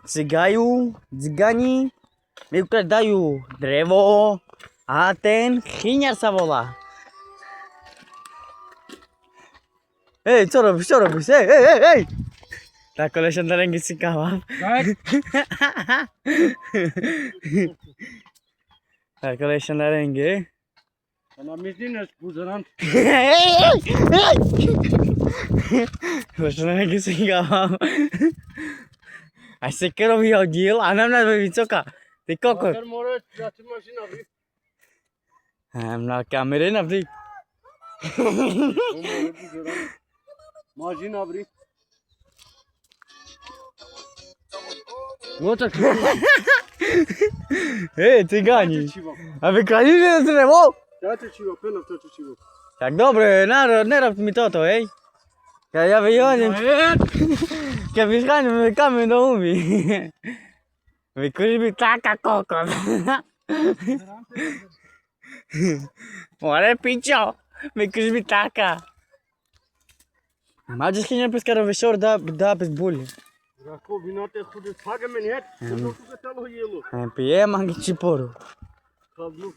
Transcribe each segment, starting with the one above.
Cigani mi ukradajú drevo a ten chyňar sa volá. Hej, čo robíš? Hej! Tak konečne na rengi si kávam. Tak konečne na rengi. Sana mizdiniz buzaran. Hej! Konečne na rengi si kávam. Až se kero vyhodil a nám nadve vysoká. Ty kokot. Bakar more çatı maşin abi. Na kamery navždy. More buzaran. Maşin abi. No tak. Hej, cigani. Ciwo. A vy kradíte drevo? Čate ciwo, penov čate ciwo. Tak dobre, nerob mi toto, hej. Ja vyhodím. Keď vyscháňam kameň do huby. Vykuríš mi taká kokot. More pičo. Vykuríš mi taká. Máte schyně peskarov vešor dá bez bully. Rako binate खुद फागे में नेट तो के चलो yellow. Pije mangi čiporu. Kablo.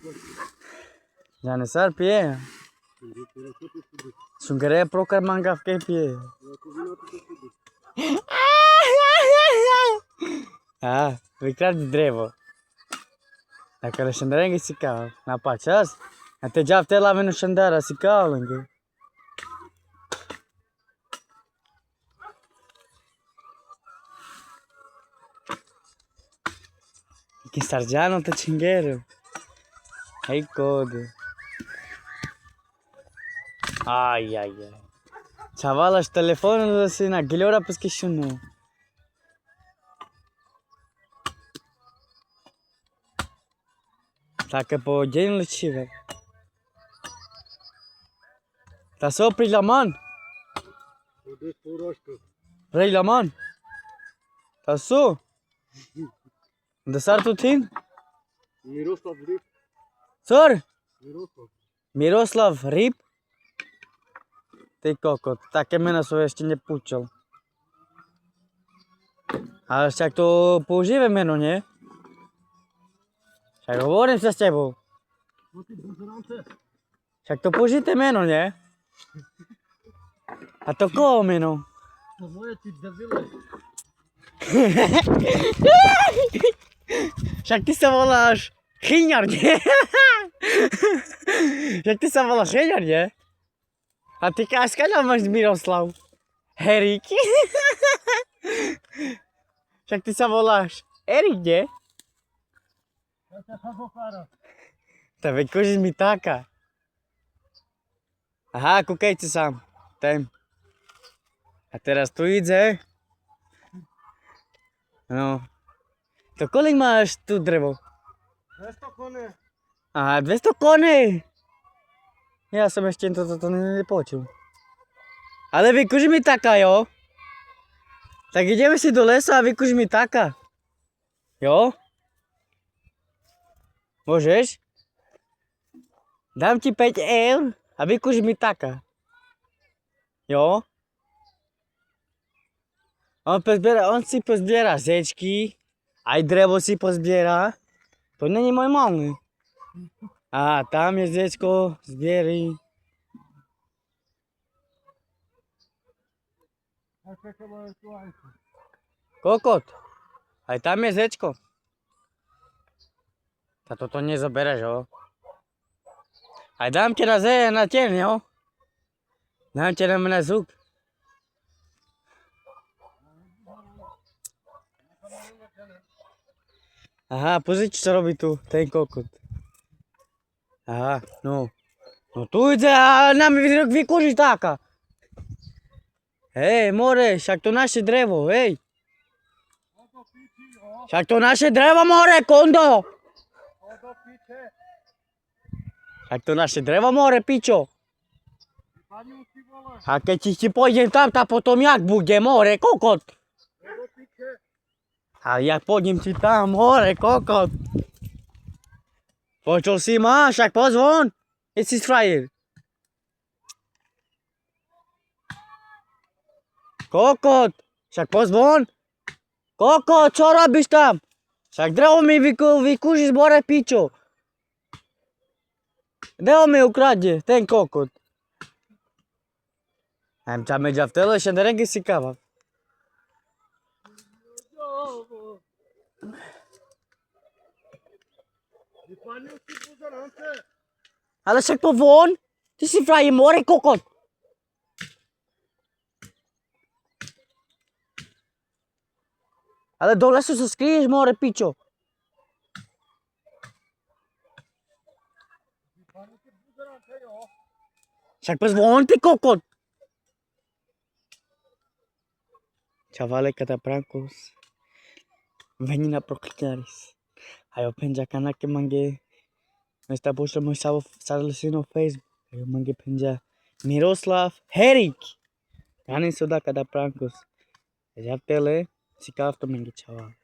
Jane sar pije. Sungere prokar manga ke pije. Rako binate खुद. Vykrádí drevo. Tak ale šendarengi si káv. Napačas? A te já v té lavenu šendara si káv lengi. Que sargiano te chingueiro. Ai, code. Ai. Chavalas, telefonul assim, na gilhora pesque shunu. Dacă po djen lăcive. Ta so pri la man. Ode poroshko. Pri la man. Ta so. Da sar tu tin? Miroslav Rip. Sor? Miroslav. Miroslav Rip? Ty kokot, také meno som ešte nepúčal. Ale však to použivé meno, nie? Však hovorím sa s tebou. No ty buzerance. Však to použité meno, nie? A to koho meno? To moje ty debile. Však ty sa voláš Chyňar, nie? Však ty sa voláš Chyňar, nie? A ty skáďal máš Miroslav? Erik? Však ty sa voláš Erik, nie? Ja sa fazofara. To vykožíš mi taká. Aha, kúkajte sám. Ten. A teraz tu ide. No. To kolik máš tu drevo? 200 kone. Aha, 200 konej. Ja som ešte toto nepočul. Ale vykuž mi taká, jo? Tak ideme si do lesa a vykuž mi taká. Jo? Môžeš? Dám ti 5 eur a vykuž mi taká. Jo? On si pozbiera zečky, aj drevo si pozbiera. To není normálne. A tam je zečko, zbiery. A čaká moje sluhajko. Kokot, aj tam je zečko. A toto nezobereš, jo? Aj dám ti na tieň, jo? Dám ti na zub. Aha, pozri, čo robí tu, ten kokot. Aha, no. No tu ide a nám vykoží taká. Hej, more, však to naše drevo, hej. Však to naše drevo, more, kondo. Však to naše drevo, more, pičo. A keď ti pôjdem tam, tak potom jak bude, more, kokot. A jak pôjdem ti tam, more, kokot. Počul si ma, však pozvon. Jsi frajer. Kokot, však pozvon. Coco, co robisz tam? Však drevo mi vykuži z more pičo. Drevo mi ukradne, ten kokot. Hem ți-a mergea vtelă și de reghi si cava. Die fahren nicht die Buseranze. Ale však to von? Ty si fraje more kokot. Ale dole su să scriești more pičo. Však păs von ti kokot. Chavale cataprancos. Venina proclinaris. Ayo penja kana ke mange. Esta pușă mă s-a lăsat în Facebook. Ayo mange penja Miroslav Heric. Ani suda cataprancos. Deja tele si cafto mange chaval.